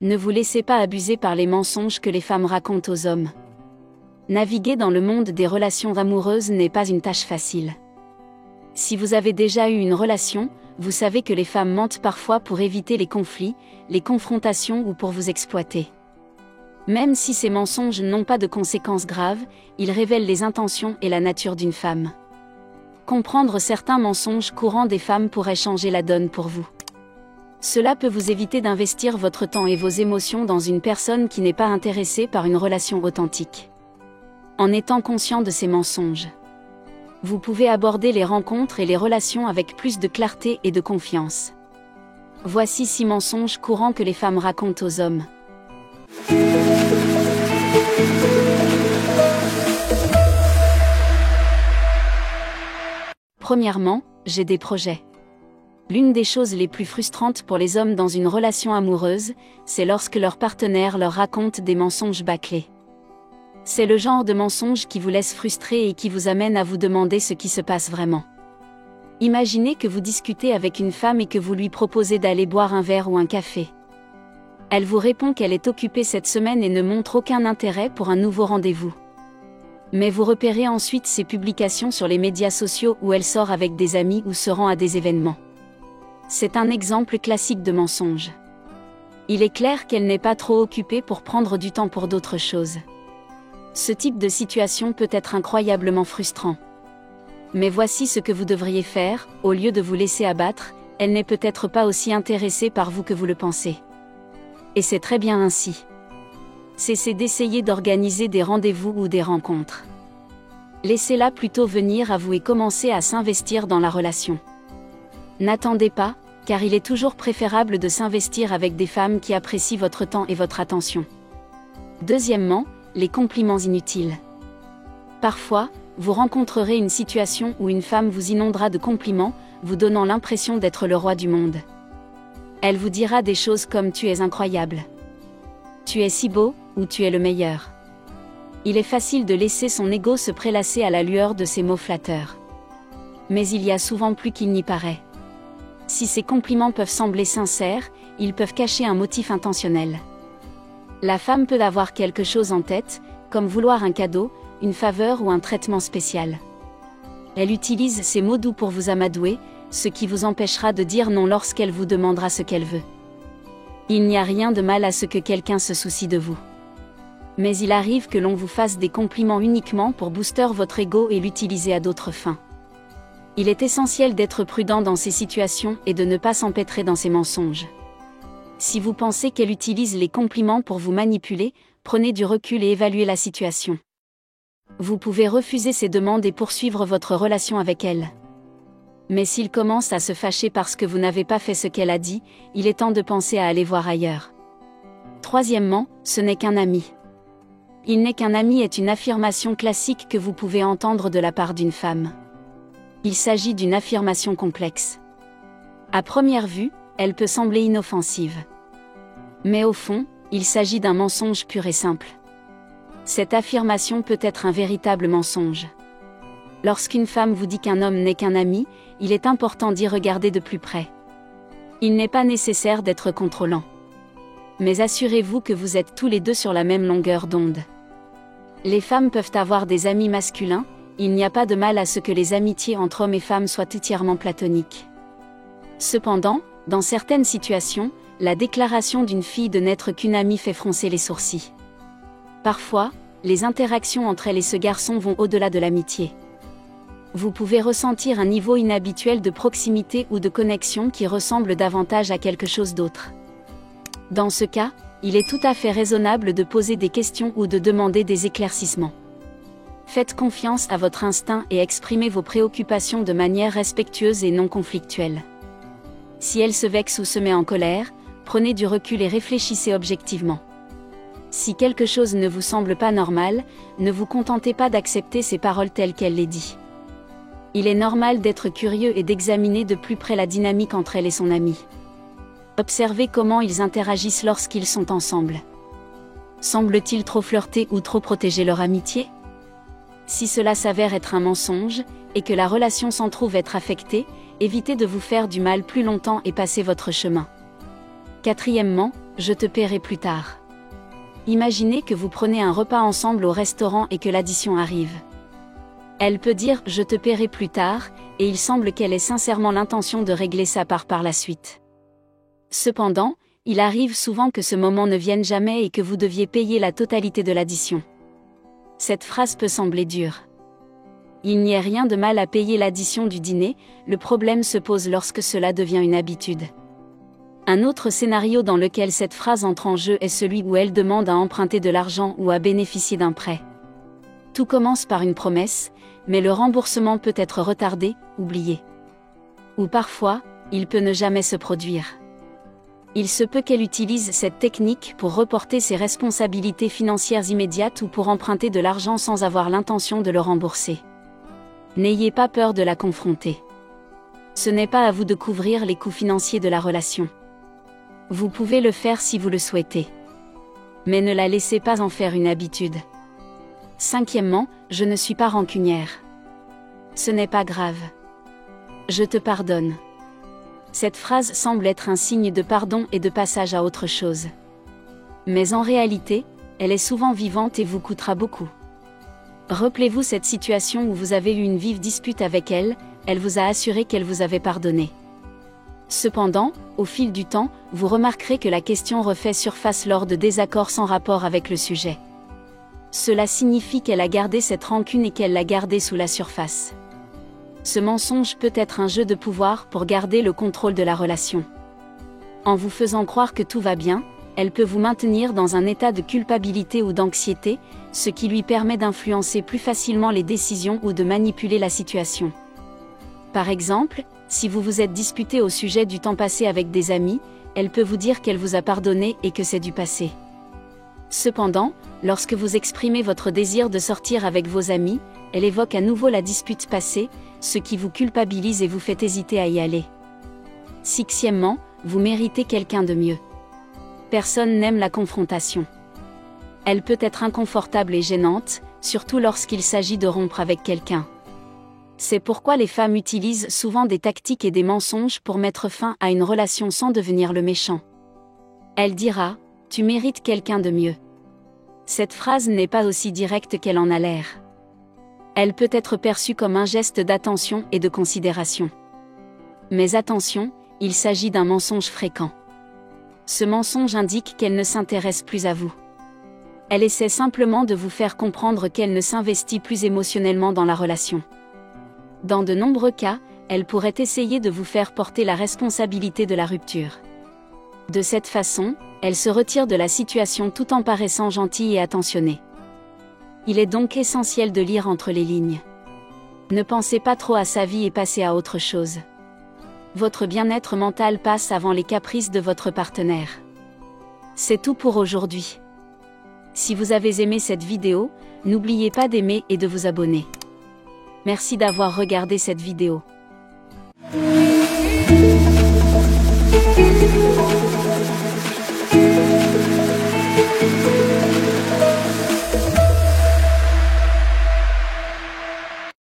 Ne vous laissez pas abuser par les mensonges que les femmes racontent aux hommes. Naviguer dans le monde des relations amoureuses n'est pas une tâche facile. Si vous avez déjà eu une relation, vous savez que les femmes mentent parfois pour éviter les conflits, les confrontations ou pour vous exploiter. Même si ces mensonges n'ont pas de conséquences graves, ils révèlent les intentions et la nature d'une femme. Comprendre certains mensonges courants des femmes pourrait changer la donne pour vous. Cela peut vous éviter d'investir votre temps et vos émotions dans une personne qui n'est pas intéressée par une relation authentique. En étant conscient de ces mensonges, vous pouvez aborder les rencontres et les relations avec plus de clarté et de confiance. Voici 6 mensonges courants que les femmes racontent aux hommes. Premièrement, j'ai des projets. L'une des choses les plus frustrantes pour les hommes dans une relation amoureuse, c'est lorsque leur partenaire leur raconte des mensonges bâclés. C'est le genre de mensonge qui vous laisse frustré et qui vous amène à vous demander ce qui se passe vraiment. Imaginez que vous discutez avec une femme et que vous lui proposez d'aller boire un verre ou un café. Elle vous répond qu'elle est occupée cette semaine et ne montre aucun intérêt pour un nouveau rendez-vous. Mais vous repérez ensuite ses publications sur les médias sociaux où elle sort avec des amis ou se rend à des événements. C'est un exemple classique de mensonge. Il est clair qu'elle n'est pas trop occupée pour prendre du temps pour d'autres choses. Ce type de situation peut être incroyablement frustrant. Mais voici ce que vous devriez faire, au lieu de vous laisser abattre, elle n'est peut-être pas aussi intéressée par vous que vous le pensez. Et c'est très bien ainsi. Cessez d'essayer d'organiser des rendez-vous ou des rencontres. Laissez-la plutôt venir à vous et commencez à s'investir dans la relation. N'attendez pas, car il est toujours préférable de s'investir avec des femmes qui apprécient votre temps et votre attention. Deuxièmement, les compliments inutiles. Parfois, vous rencontrerez une situation où une femme vous inondera de compliments, vous donnant l'impression d'être le roi du monde. Elle vous dira des choses comme « tu es incroyable »,« tu es si beau » ou « tu es le meilleur ». Il est facile de laisser son ego se prélasser à la lueur de ces mots flatteurs. Mais il y a souvent plus qu'il n'y paraît. Si ces compliments peuvent sembler sincères, ils peuvent cacher un motif intentionnel. La femme peut avoir quelque chose en tête, comme vouloir un cadeau, une faveur ou un traitement spécial. Elle utilise ces mots doux pour vous amadouer, ce qui vous empêchera de dire non lorsqu'elle vous demandera ce qu'elle veut. Il n'y a rien de mal à ce que quelqu'un se soucie de vous. Mais il arrive que l'on vous fasse des compliments uniquement pour booster votre ego et l'utiliser à d'autres fins. Il est essentiel d'être prudent dans ces situations et de ne pas s'empêtrer dans ces mensonges. Si vous pensez qu'elle utilise les compliments pour vous manipuler, prenez du recul et évaluez la situation. Vous pouvez refuser ces demandes et poursuivre votre relation avec elle. Mais s'il commence à se fâcher parce que vous n'avez pas fait ce qu'elle a dit, il est temps de penser à aller voir ailleurs. Troisièmement, ce n'est qu'un ami. Il n'est qu'un ami est une affirmation classique que vous pouvez entendre de la part d'une femme. Il s'agit d'une affirmation complexe. À première vue, elle peut sembler inoffensive. Mais au fond, il s'agit d'un mensonge pur et simple. Cette affirmation peut être un véritable mensonge. Lorsqu'une femme vous dit qu'un homme n'est qu'un ami, il est important d'y regarder de plus près. Il n'est pas nécessaire d'être contrôlant. Mais assurez-vous que vous êtes tous les deux sur la même longueur d'onde. Les femmes peuvent avoir des amis masculins, il n'y a pas de mal à ce que les amitiés entre hommes et femmes soient entièrement platoniques. Cependant, dans certaines situations, la déclaration d'une fille de n'être qu'une amie fait froncer les sourcils. Parfois, les interactions entre elle et ce garçon vont au-delà de l'amitié. Vous pouvez ressentir un niveau inhabituel de proximité ou de connexion qui ressemble davantage à quelque chose d'autre. Dans ce cas, il est tout à fait raisonnable de poser des questions ou de demander des éclaircissements. Faites confiance à votre instinct et exprimez vos préoccupations de manière respectueuse et non conflictuelle. Si elle se vexe ou se met en colère, prenez du recul et réfléchissez objectivement. Si quelque chose ne vous semble pas normal, ne vous contentez pas d'accepter ces paroles telles qu'elle les dit. Il est normal d'être curieux et d'examiner de plus près la dynamique entre elle et son ami. Observez comment ils interagissent lorsqu'ils sont ensemble. Semble-t-il trop flirter ou trop protéger leur amitié ? Si cela s'avère être un mensonge, et que la relation s'en trouve être affectée, évitez de vous faire du mal plus longtemps et passez votre chemin. Quatrièmement, Je te paierai plus tard. Imaginez que vous prenez un repas ensemble au restaurant et que l'addition arrive. Elle peut dire « je te paierai plus tard » et il semble qu'elle ait sincèrement l'intention de régler sa part par la suite. Cependant, il arrive souvent que ce moment ne vienne jamais et que vous deviez payer la totalité de l'addition. Cette phrase peut sembler dure. Il n'y a rien de mal à payer l'addition du dîner, le problème se pose lorsque cela devient une habitude. Un autre scénario dans lequel cette phrase entre en jeu est celui où elle demande à emprunter de l'argent ou à bénéficier d'un prêt. Tout commence par une promesse, mais le remboursement peut être retardé, oublié. Ou parfois, il peut ne jamais se produire. Il se peut qu'elle utilise cette technique pour reporter ses responsabilités financières immédiates ou pour emprunter de l'argent sans avoir l'intention de le rembourser. N'ayez pas peur de la confronter. Ce n'est pas à vous de couvrir les coûts financiers de la relation. Vous pouvez le faire si vous le souhaitez. Mais ne la laissez pas en faire une habitude. Cinquièmement, je ne suis pas rancunière. Ce n'est pas grave. Je te pardonne. Cette phrase semble être un signe de pardon et de passage à autre chose. Mais en réalité, elle est souvent vivante et vous coûtera beaucoup. Rappelez-vous cette situation où vous avez eu une vive dispute avec elle, elle vous a assuré qu'elle vous avait pardonné. Cependant, au fil du temps, vous remarquerez que la question refait surface lors de désaccords sans rapport avec le sujet. Cela signifie qu'elle a gardé cette rancune et qu'elle l'a gardée sous la surface. Ce mensonge peut être un jeu de pouvoir pour garder le contrôle de la relation. En vous faisant croire que tout va bien, elle peut vous maintenir dans un état de culpabilité ou d'anxiété, ce qui lui permet d'influencer plus facilement les décisions ou de manipuler la situation. Par exemple, si vous vous êtes disputé au sujet du temps passé avec des amis, elle peut vous dire qu'elle vous a pardonné et que c'est du passé. Cependant, lorsque vous exprimez votre désir de sortir avec vos amis, elle évoque à nouveau la dispute passée, ce qui vous culpabilise et vous fait hésiter à y aller. Sixièmement, vous méritez quelqu'un de mieux. Personne n'aime la confrontation. Elle peut être inconfortable et gênante, surtout lorsqu'il s'agit de rompre avec quelqu'un. C'est pourquoi les femmes utilisent souvent des tactiques et des mensonges pour mettre fin à une relation sans devenir le méchant. Elle dira « tu mérites quelqu'un de mieux ». Cette phrase n'est pas aussi directe qu'elle en a l'air. Elle peut être perçue comme un geste d'attention et de considération. Mais attention, il s'agit d'un mensonge fréquent. Ce mensonge indique qu'elle ne s'intéresse plus à vous. Elle essaie simplement de vous faire comprendre qu'elle ne s'investit plus émotionnellement dans la relation. Dans de nombreux cas, elle pourrait essayer de vous faire porter la responsabilité de la rupture. De cette façon, elle se retire de la situation tout en paraissant gentille et attentionnée. Il est donc essentiel de lire entre les lignes. Ne pensez pas trop à sa vie et passez à autre chose. Votre bien-être mental passe avant les caprices de votre partenaire. C'est tout pour aujourd'hui. Si vous avez aimé cette vidéo, n'oubliez pas d'aimer et de vous abonner. Merci d'avoir regardé cette vidéo.